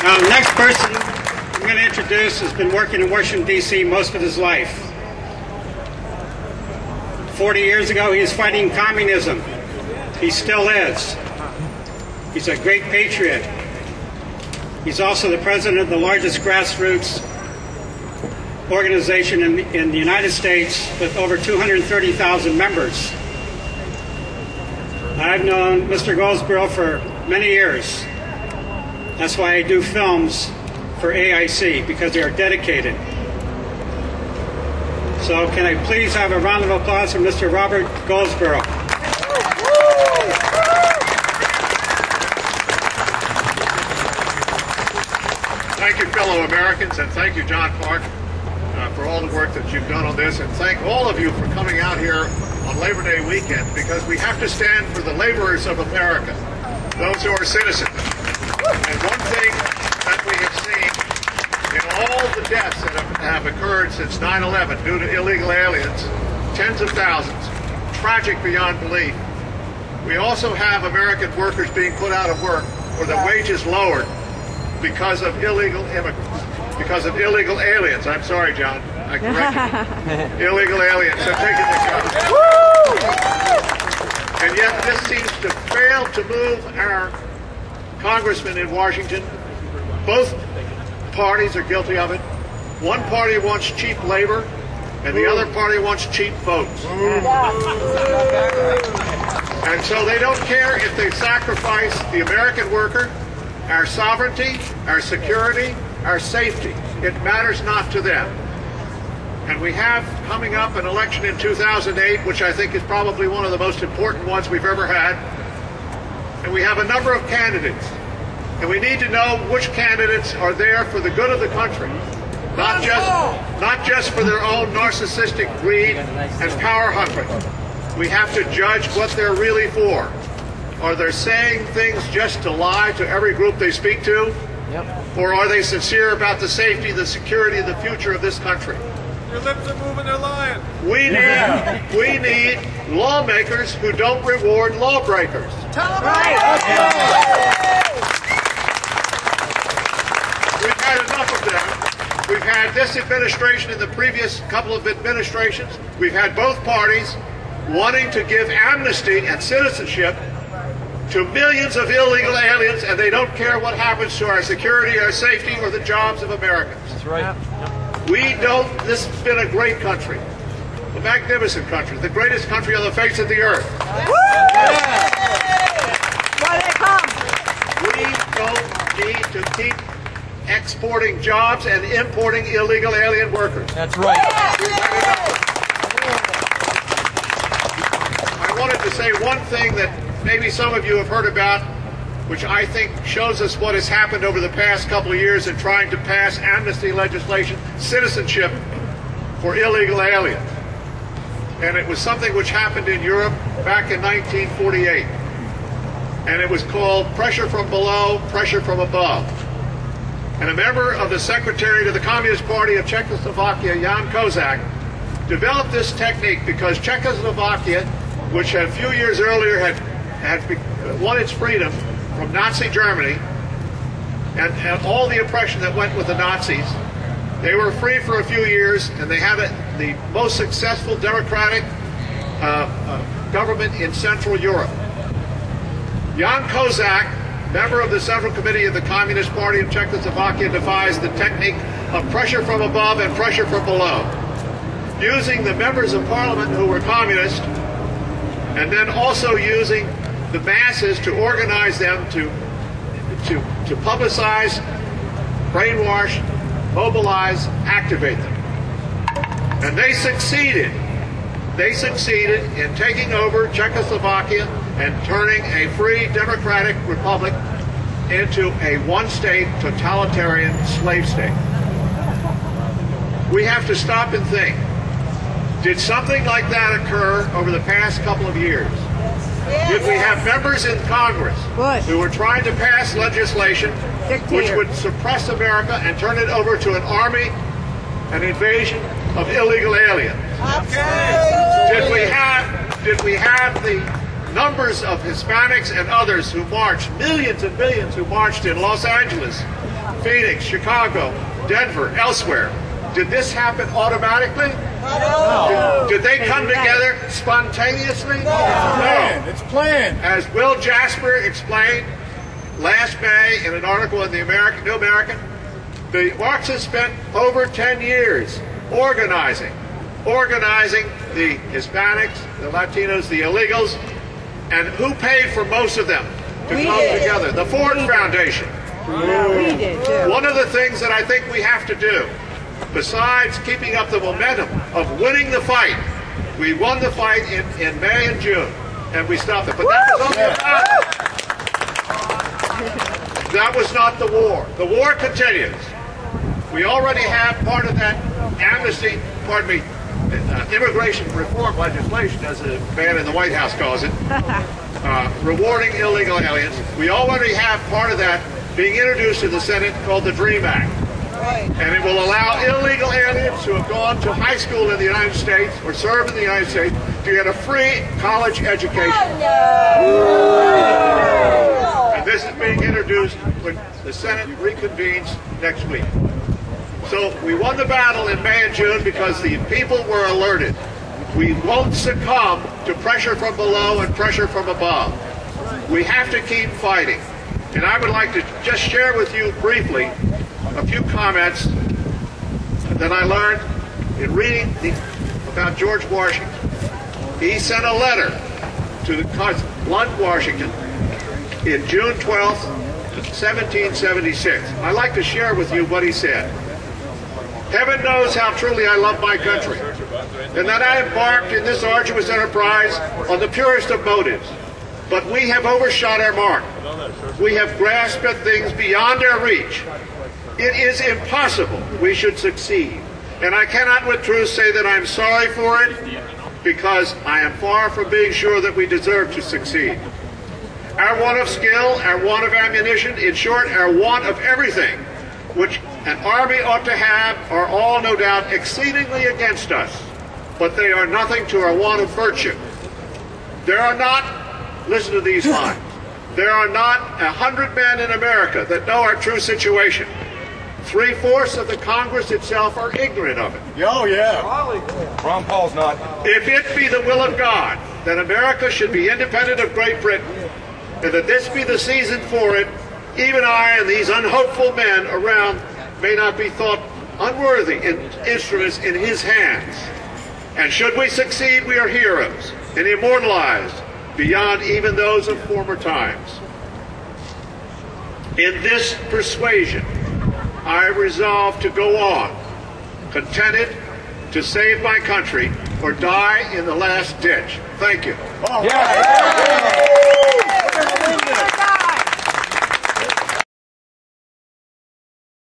Next person I'm going to introduce has been working in Washington, D.C. most of his life. 40 years ago, he was fighting communism. He still is. He's a great patriot. He's also the president of the largest grassroots organization in the United States with over 230,000 members. I've known Mr. Goldsborough for many years. That's why I do films for AIC, because they are dedicated. So can I please have a round of applause for Mr. Robert Goldsborough. Thank you, fellow Americans, and thank you, John Clark, for all the work that you've done on this, and thank all of you for coming out here on Labor Day weekend, because we have to stand for the laborers of America, those who are citizens. And one thing that we have seen in all the deaths that have occurred since 9/11 due to illegal aliens, tens of thousands, tragic beyond belief, we also have American workers being put out of work or their wages lowered because of illegal immigrants, because of illegal aliens. I'm sorry, John, I corrected you. Illegal aliens have taken the job. And yet this seems to fail to move our congressmen in Washington. Both parties are guilty of it. One party wants cheap labor, and the other party wants cheap votes. And so they don't care if they sacrifice the American worker, our sovereignty, our security, our safety. It matters not to them. And we have coming up an election in 2008, which I think is probably one of the most important ones we've ever had. And we have a number of candidates. And we need to know which candidates are there for the good of the country, not just for their own narcissistic greed and power hungry. We have to judge what they're really for. Are they saying things just to lie to every group they speak to? Yep. Or are they sincere about the safety, the security, the future of this country? Your lips are moving, they're lying. We need lawmakers who don't reward lawbreakers. Tell them We've had enough of them. We've had this administration and the previous couple of administrations. We've had both parties wanting to give amnesty and citizenship to millions of illegal aliens, and they don't care what happens to our security, our safety, or the jobs of Americans. That's right. This has been a great country, a magnificent country, the greatest country on the face of the earth. We don't need to keep exporting jobs and importing illegal alien workers. That's right. I wanted to say one thing that maybe some of you have heard about, which I think shows us what has happened over the past couple of years in trying to pass amnesty legislation, citizenship for illegal aliens. And it was something which happened in Europe back in 1948. And it was called pressure from below, pressure from above. And a member of the Secretary to the Communist Party of Czechoslovakia, Jan Kozak, developed this technique because Czechoslovakia, which a few years earlier had won its freedom from Nazi Germany and all the oppression that went with the Nazis, they were free for a few years, and they had the most successful democratic government in Central Europe. Jan Kozak, member of the Central Committee of the Communist Party of Czechoslovakia, devised the technique of pressure from above and pressure from below, using the members of parliament who were communist, and then also using the masses to organize them to publicize, brainwash, mobilize, activate them. And they succeeded. They succeeded in taking over Czechoslovakia and turning a free democratic republic into a one-state totalitarian slave state. We have to stop and think. Did something like that occur over the past couple of years? Did we have members in Congress who were trying to pass legislation which would suppress America and turn it over to an army, an invasion of illegal aliens? Did we have the numbers of Hispanics and others who marched, millions and millions who marched in Los Angeles Phoenix, Chicago, Denver, elsewhere. Did this happen automatically? No. Did they come together spontaneously? No. It's planned. As Will Jasper explained last May in an article in the New American, the Marxists spent over 10 years organizing the Hispanics, the Latinos, the illegals, and who paid for most of them to come together? The Ford Foundation. We did too. One of the things that I think we have to do, besides keeping up the momentum of winning the fight, we won the fight in May and June, and we stopped it. But that was only a battle. That was not the war. The war continues. We already have part of that amnesty, immigration reform legislation, as a man in the White House calls it, rewarding illegal aliens. We already have part of that being introduced in the Senate called the DREAM Act. And it will allow illegal aliens who have gone to high school in the United States or served in the United States to get a free college education. And this is being introduced when the Senate reconvenes next week. So we won the battle in May and June because the people were alerted. We won't succumb to pressure from below and pressure from above. We have to keep fighting. And I would like to just share with you briefly a few comments that I learned in reading about George Washington. He sent a letter to Blunt, Washington in June 12th, 1776. I'd like to share with you what he said. Heaven knows how truly I love my country, and that I embarked in this arduous enterprise on the purest of motives. But we have overshot our mark. We have grasped at things beyond our reach. It is impossible we should succeed. And I cannot with truth say that I am sorry for it, because I am far from being sure that we deserve to succeed. Our want of skill, our want of ammunition, in short, our want of everything, which an army ought to have, are all, no doubt, exceedingly against us. But they are nothing to our want of virtue. There are not, listen to these lines, there are not 100 men in America that know our true situation. 3/4 of the Congress itself are ignorant of it. Oh, yeah. Ron Paul's not. If it be the will of God that America should be independent of Great Britain, and that this be the season for it, even I and these unhopeful men around may not be thought unworthy instruments in his hands. And should we succeed, we are heroes and immortalized beyond even those of former times. In this persuasion, I resolve to go on, contented to save my country or die in the last ditch. Thank you. Yeah.